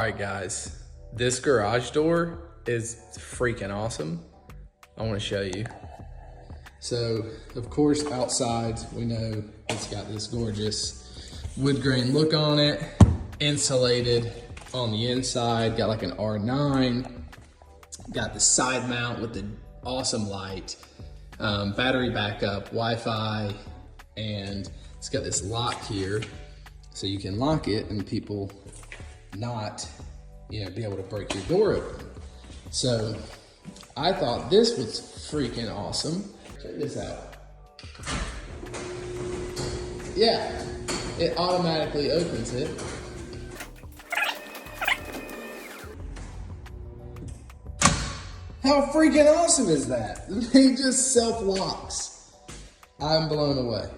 All right, guys, this garage door is freaking awesome. I want to show you. So, of course, outside, we know it's got this gorgeous wood grain look on it, insulated on the inside, got like an R9, got the side mount with the awesome light, battery backup, Wi-Fi, and it's got this lock here, so you can lock it and people not, be able to break your door open. So I thought this was freaking awesome. Check this out. Yeah, it automatically opens it. How freaking awesome is that? He just self-locks. I'm blown away.